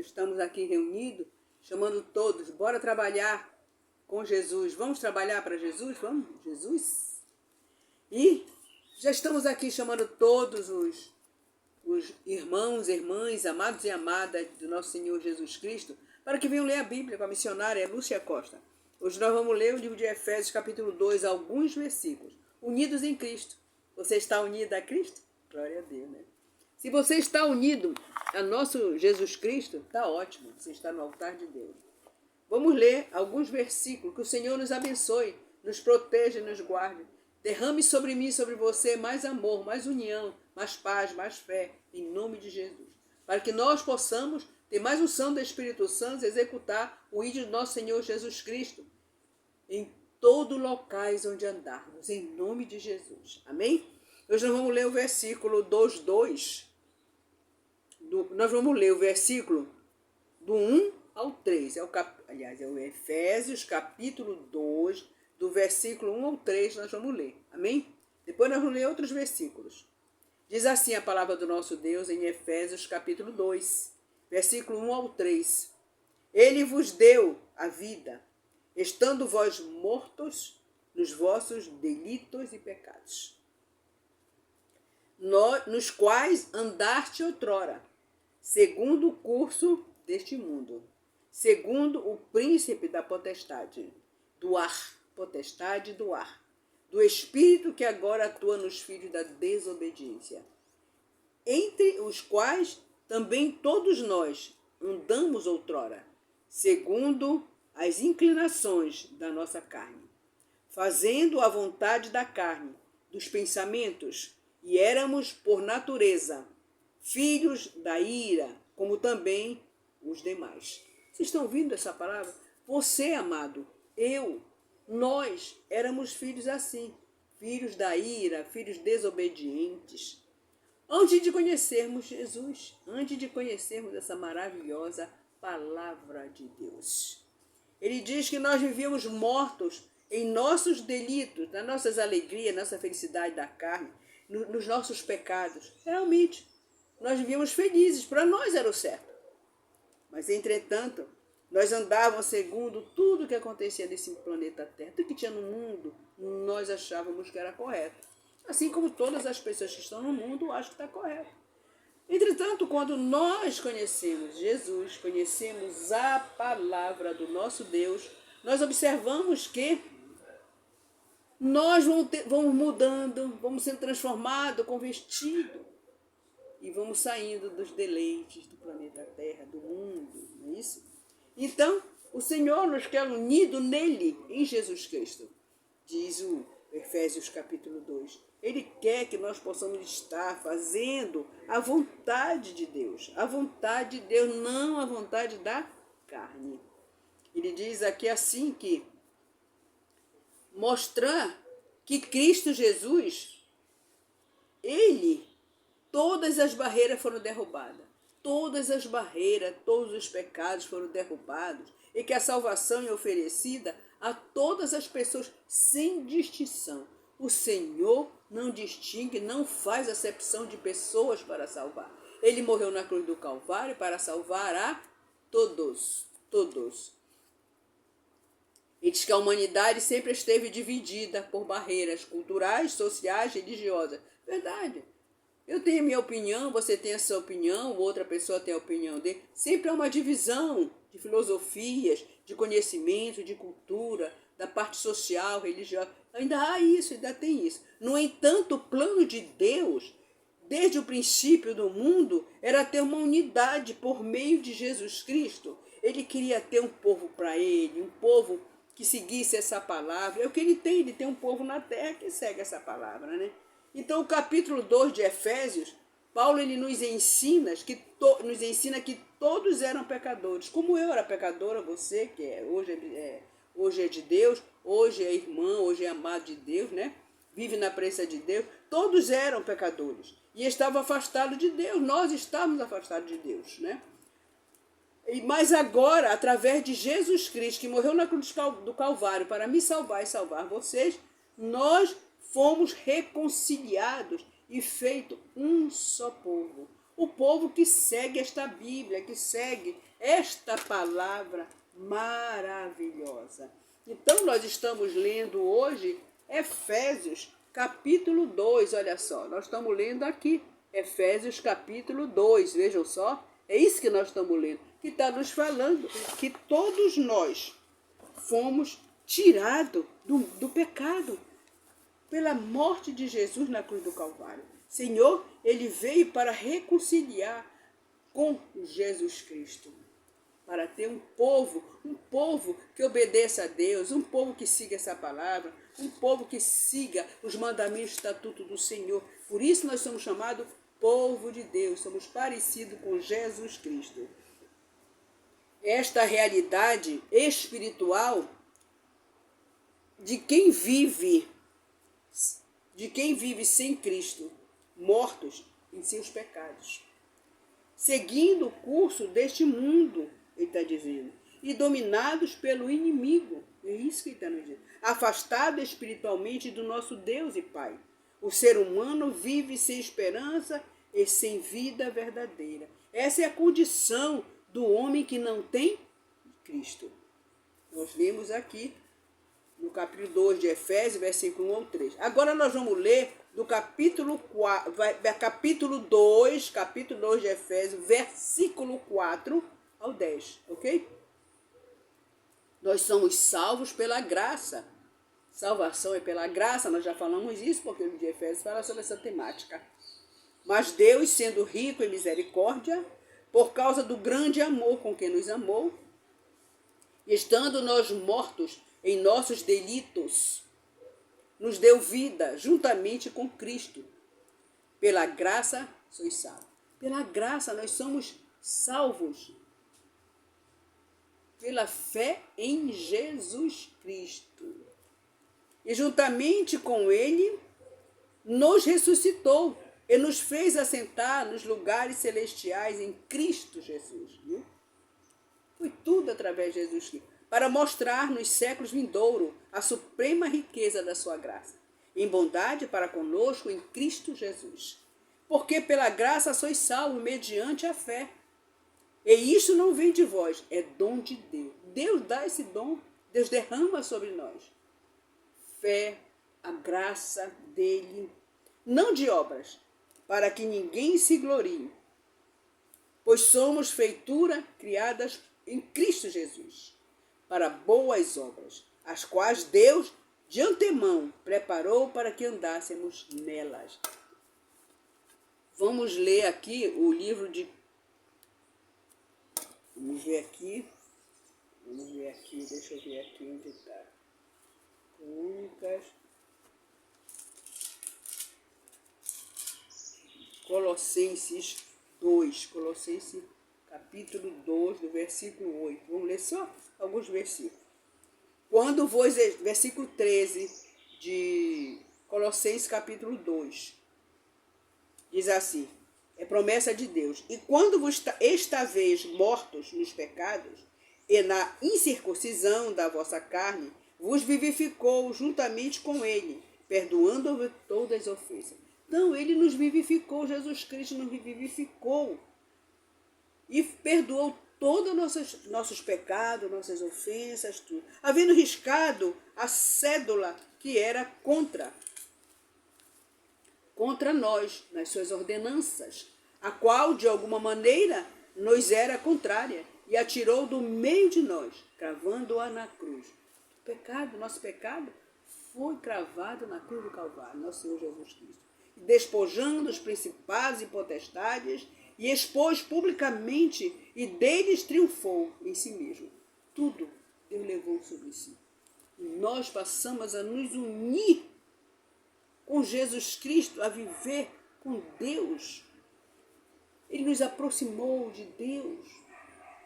Estamos aqui reunidos, chamando todos, bora trabalhar com Jesus. Vamos trabalhar para Jesus? Vamos, Jesus? E já estamos aqui chamando todos os irmãos, irmãs, amados e amadas do nosso Senhor Jesus Cristo, para que venham ler a Bíblia com a missionária Lúcia Costa. Hoje nós vamos ler o livro de Efésios, capítulo 2, alguns versículos. Unidos em Cristo. Você está unido a Cristo? Glória a Deus, né? Se você está unido a nosso Jesus Cristo, está ótimo. Você está no altar de Deus. Vamos ler alguns versículos. Que o Senhor nos abençoe, nos proteja e nos guarde. Derrame sobre mim e sobre você mais amor, mais união, mais paz, mais fé, em nome de Jesus. Para que nós possamos ter mais unção do Espírito Santo e executar o ídolo do nosso Senhor Jesus Cristo em todos os locais onde andarmos, em nome de Jesus. Amém? Hoje nós vamos ler o versículo 2. Nós vamos ler o versículo do 1 ao 3. É o Efésios, capítulo 2, do versículo 1 ao 3, nós vamos ler. Amém? Depois nós vamos ler outros versículos. Diz assim a palavra do nosso Deus em Efésios, capítulo 2, versículo 1 ao 3. Ele vos deu a vida, estando vós mortos nos vossos delitos e pecados, nos quais andaste outrora, segundo o curso deste mundo, segundo o príncipe da potestade do ar, do espírito que agora atua nos filhos da desobediência, entre os quais também todos nós andamos outrora, segundo as inclinações da nossa carne, fazendo a vontade da carne, dos pensamentos, e éramos, por natureza, filhos da ira, como também os demais. Vocês estão ouvindo essa palavra? Você, amado, nós éramos filhos assim, filhos da ira, filhos desobedientes. Antes de conhecermos Jesus, antes de conhecermos essa maravilhosa palavra de Deus. Ele diz que nós vivíamos mortos em nossos delitos, nas nossas alegrias, nossa felicidade da carne, nos nossos pecados. Realmente, nós vivíamos felizes, para nós era o certo. Mas, entretanto, nós andávamos segundo tudo que acontecia nesse planeta Terra. Tudo que tinha no mundo, nós achávamos que era correto. Assim como todas as pessoas que estão no mundo acham que está correto. Entretanto, quando nós conhecemos Jesus, conhecemos a palavra do nosso Deus, nós observamos que nós vamos mudando, vamos sendo transformados, convertidos. E vamos saindo dos deleites do planeta Terra, do mundo, não é isso? Então, o Senhor nos quer unido nele, em Jesus Cristo. Diz o Efésios capítulo 2. Ele quer que nós possamos estar fazendo a vontade de Deus. A vontade de Deus, não a vontade da carne. Ele diz aqui assim que mostrar que Cristo Jesus, todas as barreiras foram derrubadas. Todas as barreiras, todos os pecados foram derrubados. E que a salvação é oferecida a todas as pessoas, sem distinção. O Senhor não distingue, não faz acepção de pessoas para salvar. Ele morreu na cruz do Calvário para salvar a todos. Ele diz que a humanidade sempre esteve dividida por barreiras culturais, sociais, religiosas. Verdade. Eu tenho a minha opinião, você tem a sua opinião, outra pessoa tem a opinião dele. Sempre há uma divisão de filosofias, de conhecimento, de cultura, da parte social, religiosa. Ainda há isso, ainda tem isso. No entanto, o plano de Deus, desde o princípio do mundo, era ter uma unidade por meio de Jesus Cristo. Ele queria ter um povo para ele, um povo que seguisse essa palavra. É o que ele tem um povo na terra que segue essa palavra, né? Então, o capítulo 2 de Efésios, Paulo ele nos ensina que todos eram pecadores. Como eu era pecadora, você, que hoje é de Deus, hoje é irmã, hoje é amado de Deus, né? Vive na presença de Deus. Todos eram pecadores e estavam afastados de Deus. Nós estávamos afastados de Deus, né? Mas agora, através de Jesus Cristo, que morreu na cruz do Calvário para me salvar e salvar vocês, nós fomos reconciliados e feito um só povo. o povo que segue esta Bíblia, que segue esta palavra maravilhosa. Então, nós estamos lendo hoje Efésios, capítulo 2, olha só, nós estamos lendo aqui, Efésios, capítulo 2, vejam só, é isso que nós estamos lendo, que está nos falando que todos nós fomos tirados do pecado pela morte de Jesus na cruz do Calvário. Senhor, ele veio para reconciliar com Jesus Cristo, para ter um povo que obedeça a Deus, um povo que siga essa palavra, um povo que siga os mandamentos e estatutos do Senhor. Por isso nós somos chamados povo de Deus, somos parecidos com Jesus Cristo. Esta realidade espiritual de quem vive sem Cristo, mortos em seus pecados, seguindo o curso deste mundo, ele está dizendo, e dominados pelo inimigo, é isso que ele está nos dizendo, afastado espiritualmente do nosso Deus e Pai. O ser humano vive sem esperança e sem vida verdadeira. Essa é a condição do homem que não tem Cristo. Nós lemos aqui no capítulo 2 de Efésios, versículo 1 ao 3. Agora nós vamos ler do capítulo 2 de Efésios, versículo 4 ao 10, ok? Nós somos salvos pela graça. Salvação é pela graça, nós já falamos isso, porque o livro de Efésios fala sobre essa temática. Mas Deus, sendo rico em misericórdia, por causa do grande amor com que nos amou, estando nós mortos em nossos delitos, nos deu vida juntamente com Cristo. Pela graça sois salvos. Pela graça nós somos salvos. Pela fé em Jesus Cristo. E juntamente com Ele nos ressuscitou e nos fez assentar nos lugares celestiais em Cristo Jesus. Viu? Foi tudo através de Jesus Cristo, para mostrar nos séculos vindouros a suprema riqueza da sua graça, em bondade para conosco em Cristo Jesus. Porque pela graça sois salvos mediante a fé. E isto não vem de vós, é dom de Deus. Deus dá esse dom, Deus derrama sobre nós. Fé, a graça dele, não de obras, para que ninguém se glorie. Pois somos feitura criadas em Cristo Jesus, para boas obras, as quais Deus de antemão preparou para que andássemos nelas. Vamos ler aqui o livro de... Vamos ver aqui, deixa eu ver aqui onde está. Crônicas. Colossenses 2, Colossenses capítulo 2, do versículo 8. Vamos ler só alguns versículos. Versículo 13 de Colossenses capítulo 2. Diz assim, é promessa de Deus. E quando vos estaveis mortos nos pecados, e na incircuncisão da vossa carne, vos vivificou juntamente com ele, perdoando-vos todas as ofensas. Então, ele nos vivificou, Jesus Cristo nos vivificou. E perdoou todos nossos pecados, nossas ofensas, tudo. Havendo riscado a cédula que era contra nós, nas suas ordenanças, a qual, de alguma maneira, nos era contrária, e atirou do meio de nós, cravando-a na cruz. O pecado, nosso pecado, foi cravado na cruz do Calvário, nosso Senhor Jesus Cristo. Despojando os principados e potestades, e expôs publicamente, e deles triunfou em si mesmo. Tudo Deus levou sobre si. E nós passamos a nos unir com Jesus Cristo, a viver com Deus. Ele nos aproximou de Deus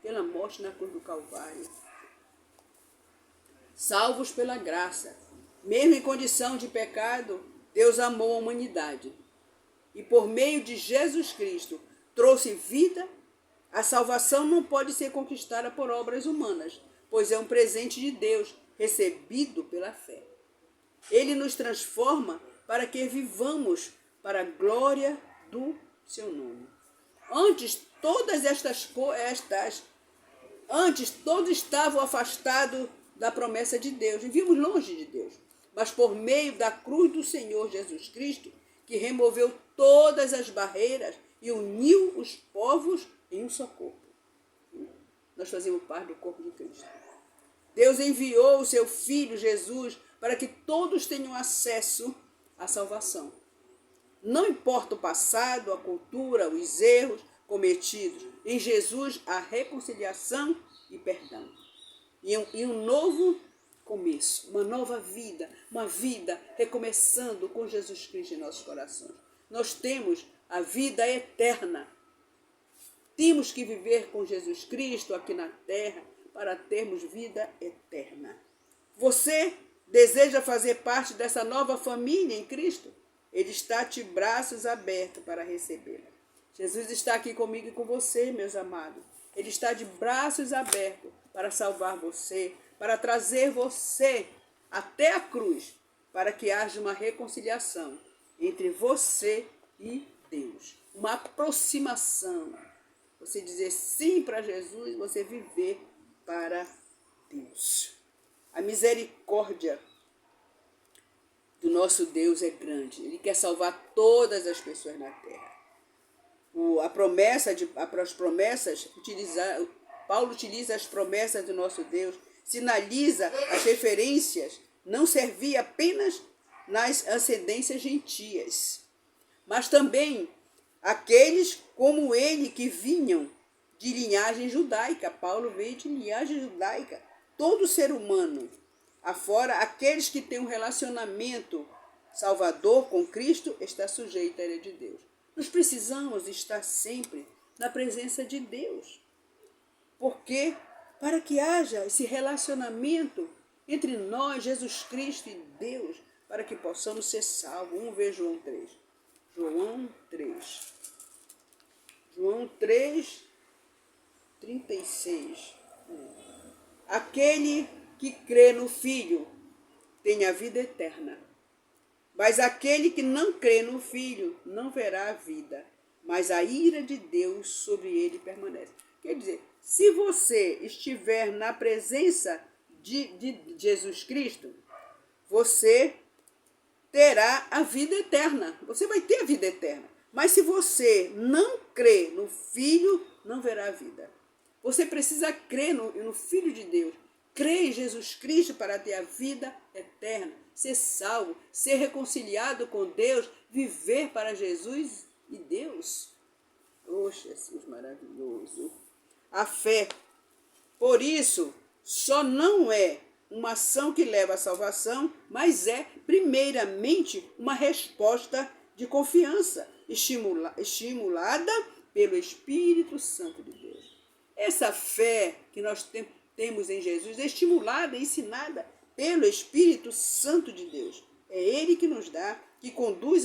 pela morte na cruz do Calvário. Salvos pela graça, mesmo em condição de pecado, Deus amou a humanidade. E por meio de Jesus Cristo, trouxe vida. A salvação não pode ser conquistada por obras humanas, pois é um presente de Deus, recebido pela fé. Ele nos transforma para que vivamos para a glória do seu nome. Antes todos estavam afastados da promessa de Deus, vivíamos longe de Deus. Mas por meio da cruz do Senhor Jesus Cristo, que removeu todas as barreiras e uniu os povos em um só corpo. Nós fazemos parte do corpo de Cristo. Deus enviou o seu Filho Jesus para que todos tenham acesso à salvação. Não importa o passado, a cultura, os erros cometidos. Em Jesus há reconciliação e perdão. E um novo começo, uma nova vida, uma vida recomeçando com Jesus Cristo em nossos corações. Nós temos a vida eterna. Temos que viver com Jesus Cristo aqui na terra para termos vida eterna. Você deseja fazer parte dessa nova família em Cristo? Ele está de braços abertos para recebê-la. Jesus está aqui comigo e com você, meus amados. Ele está de braços abertos para salvar você, para trazer você até a cruz, para que haja uma reconciliação entre você e Deus. Uma aproximação. Você dizer sim para Jesus, você viver para Deus. A misericórdia do nosso Deus é grande. Ele quer salvar todas as pessoas na terra. Paulo utiliza as promessas do nosso Deus, sinaliza as referências, não servia apenas nas ascendências gentias, mas também aqueles como ele que vinham de linhagem judaica. Paulo veio de linhagem judaica. Todo ser humano, afora aqueles que têm um relacionamento salvador com Cristo, está sujeito à lei de Deus. Nós precisamos estar sempre na presença de Deus. Porque para que haja esse relacionamento entre nós, Jesus Cristo e Deus, para que possamos ser salvos. Vamos ver João 3. João 3, 36. Aquele que crê no Filho tem a vida eterna. Mas aquele que não crê no Filho não verá a vida, mas a ira de Deus sobre ele permanece. Quer dizer, se você estiver na presença de Jesus Cristo, você terá a vida eterna. Você vai ter a vida eterna. Mas se você não crê no Filho, não verá a vida. Você precisa crer no Filho de Deus. Crer em Jesus Cristo para ter a vida eterna. Ser salvo, ser reconciliado com Deus, viver para Jesus e Deus. Oh, Jesus maravilhoso. A fé, por isso, só não é uma ação que leva à salvação, mas é, primeiramente, uma resposta de confiança, estimulada pelo Espírito Santo de Deus. Essa fé que nós temos em Jesus é estimulada e ensinada pelo Espírito Santo de Deus. É Ele que nos dá, que conduz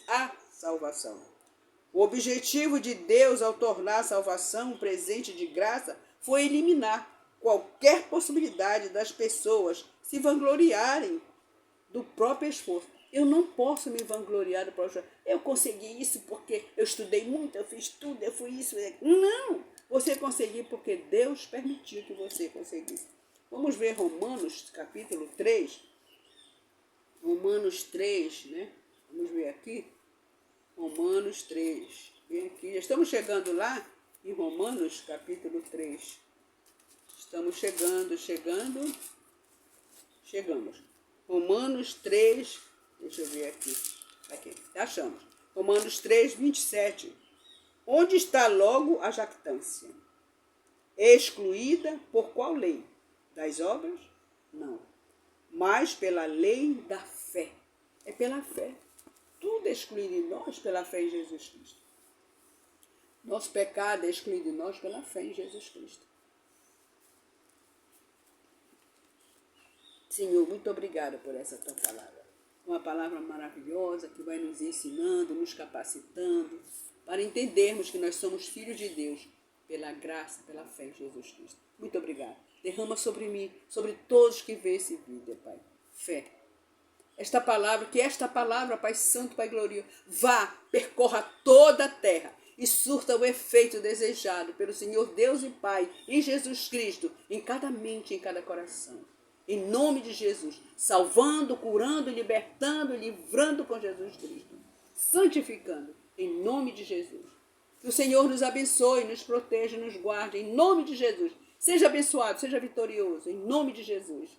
à salvação. O objetivo de Deus ao tornar a salvação um presente de graça foi eliminar qualquer possibilidade das pessoas se vangloriarem do próprio esforço. Eu não posso me vangloriar do próprio esforço. Eu consegui isso porque eu estudei muito, eu fiz tudo, eu fui isso. Não! Você conseguiu porque Deus permitiu que você conseguisse. Vamos ver Romanos, capítulo 3. Romanos 3, né? Vamos ver aqui. Romanos 3. Bem aqui. Já estamos chegando lá em Romanos, capítulo 3. Estamos chegamos. Romanos 3, deixa eu ver aqui. Aqui, achamos. Romanos 3, 27. Onde está logo a jactância? Excluída por qual lei? Das obras? Não. Mas pela lei da fé. É pela fé. Tudo é excluído em nós pela fé em Jesus Cristo. Nosso pecado é excluído em nós pela fé em Jesus Cristo. Senhor, muito obrigada por essa tua palavra. Uma palavra maravilhosa que vai nos ensinando, nos capacitando, para entendermos que nós somos filhos de Deus, pela graça, pela fé em Jesus Cristo. Muito obrigada. Derrama sobre mim, sobre todos que vêem esse vídeo, Pai. Fé. Esta palavra, Pai Santo, Pai glorioso, vá, percorra toda a terra e surta o efeito desejado pelo Senhor Deus e Pai, em Jesus Cristo, em cada mente, em cada coração. Em nome de Jesus, salvando, curando, libertando, livrando com Jesus Cristo, santificando, em nome de Jesus. Que o Senhor nos abençoe, nos proteja, nos guarde, em nome de Jesus. Seja abençoado, seja vitorioso, em nome de Jesus.